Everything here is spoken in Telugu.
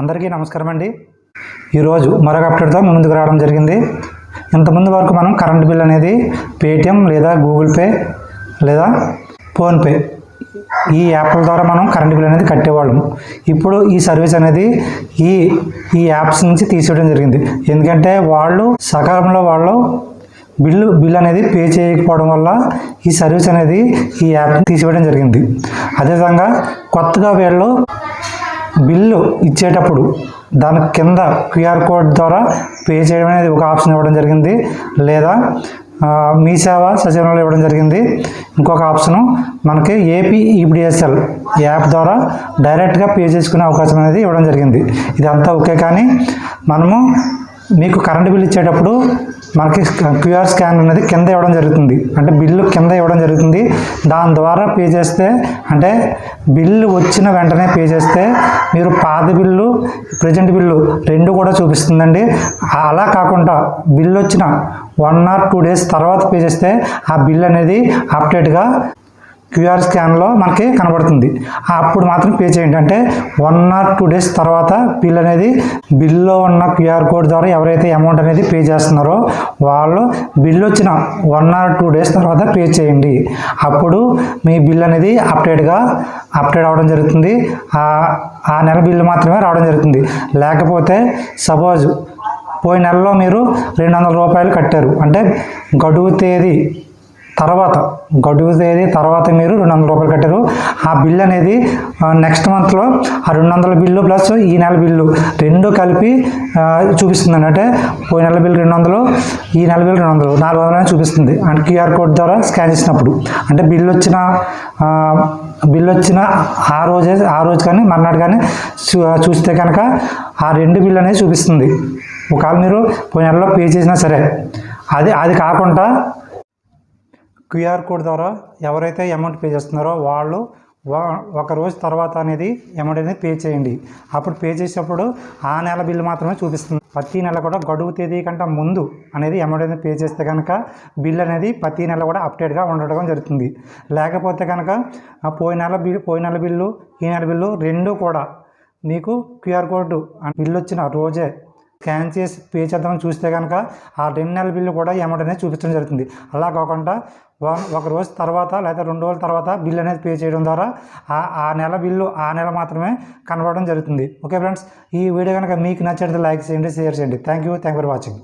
అందరికీ నమస్కారం అండి. ఈరోజు మరొక అప్డేట్తో మీ ముందుకు రావడం జరిగింది. ఇంతకుముందు వరకు మనం కరెంట్ బిల్ అనేది పేటిఎం లేదా గూగుల్ పే లేదా ఫోన్పే ఈ యాప్ల ద్వారా మనం కరెంట్ బిల్ అనేది కట్టేవాళ్ళం. ఇప్పుడు ఈ సర్వీస్ అనేది ఈ యాప్స్ నుంచి తీసేయడం జరిగింది. ఎందుకంటే వాళ్ళు సకాలంలో బిల్ అనేది పే చేయకపోవడం వల్ల ఈ సర్వీస్ అనేది ఈ యాప్ తీసివేయడం జరిగింది. అదేవిధంగా కొత్తగా వీళ్ళు బిల్లు ఇచ్చేటప్పుడు దాని కింద క్యూఆర్ కోడ్ ద్వారా పే చేయడం అనేది ఒక ఆప్షన్ ఇవ్వడం జరిగింది. లేదా మీ సేవ సచివాలయంలో ఇవ్వడం జరిగింది. ఇంకొక ఆప్షను మనకి ఏపీ ఈపీడీఎస్ఎల్ యాప్ ద్వారా డైరెక్ట్గా పే చేసుకునే అవకాశం అనేది ఇవ్వడం జరిగింది. ఇదంతా ఓకే, కానీ మనము మీకు కరెంటు బిల్ ఇచ్చేటప్పుడు మనకి క్యూఆర్ స్కాన్ అనేది కింద ఇవ్వడం జరుగుతుంది. అంటే బిల్లు కింద ఇవ్వడం జరుగుతుంది. దాని ద్వారా పే చేస్తే, అంటే బిల్లు వచ్చిన వెంటనే పే చేస్తే మీరు పాత బిల్లు ప్రజెంట్ బిల్లు రెండు కూడా చూపిస్తుందండి. అలా కాకుండా బిల్లు వచ్చిన 1 or 2 days తర్వాత పే చేస్తే ఆ బిల్ అనేది అప్డేట్గా క్యూఆర్ స్కాన్లో మనకి కనబడుతుంది. అప్పుడు మాత్రం పే చేయండి. అంటే 1 or 2 days తర్వాత బిల్ అనేది బిల్లో ఉన్న క్యూఆర్ కోడ్ ద్వారా ఎవరైతే అమౌంట్ అనేది పే చేస్తున్నారో వాళ్ళు బిల్ వచ్చిన 1 or 2 days తర్వాత పే చేయండి. అప్పుడు మీ బిల్ అనేది అప్డేట్ అవ్వడం జరుగుతుంది. ఆ నెల బిల్లు మాత్రమే రావడం జరుగుతుంది. లేకపోతే సపోజ్ పోయిన నెలలో మీరు 200 రూపాయలు కట్టారు, అంటే గడువు తేదీ తర్వాత మీరు 200 రూపాయలు కట్టారు. ఆ బిల్ అనేది నెక్స్ట్ మంత్లో ఆ 200 బిల్లు ప్లస్ ఈ నెల బిల్లు రెండు కలిపి చూపిస్తుందండి. అంటే పోయిన నెల బిల్లు 200, ఈ నెల బిల్లు 200, 400 అని చూపిస్తుంది. అంటే క్యూఆర్ కోడ్ ద్వారా స్కాన్ చేసినప్పుడు అంటే బిల్లు వచ్చిన ఆ రోజు కానీ మర్నాడు కానీ చూస్తే కనుక ఆ రెండు బిల్లు అనేది చూపిస్తుంది. ఒకవేళ మీరు పోయిన నెలలో పే చేసినా సరే. అది కాకుండా క్యూఆర్ కోడ్ ద్వారా ఎవరైతే అమౌంట్ పే చేస్తున్నారో వాళ్ళు ఒక రోజు తర్వాత అనేది అమౌంట్ అనేది పే చేయండి. అప్పుడు పే చేసేటప్పుడు ఆ నెల బిల్లు మాత్రమే చూపిస్తుంది. ప్రతి నెల కూడా గడువు తేదీ కంటే ముందు అనేది అమౌంట్ అనేది పే చేస్తే కనుక బిల్ అనేది ప్రతి నెల కూడా అప్డేట్గా ఉండడం జరుగుతుంది. లేకపోతే కనుక పోయిన నెల బిల్లు ఈ నెల బిల్లు రెండు కూడా మీకు క్యూఆర్ కోడ్ బిల్లు వచ్చిన రోజే స్కాన్ చేసి పే చేద్దామని చూస్తే కనుక ఆ 2 నెలల బిల్లు కూడా అమౌంట్ అనేది చూపించడం జరుగుతుంది. అలా కాకుండా ఒక రోజు తర్వాత లేదా 2 రోజుల తర్వాత బిల్ అనేది పే చేయడం ద్వారా ఆ నెల బిల్లు ఆ నెల మాత్రమే కనబడడం జరుగుతుంది. ఓకే ఫ్రెండ్స్, ఈ వీడియో కనుక మీకు నచ్చినట్లయితే లైక్ చేయండి, షేర్ చేయండి. Thank you for watching.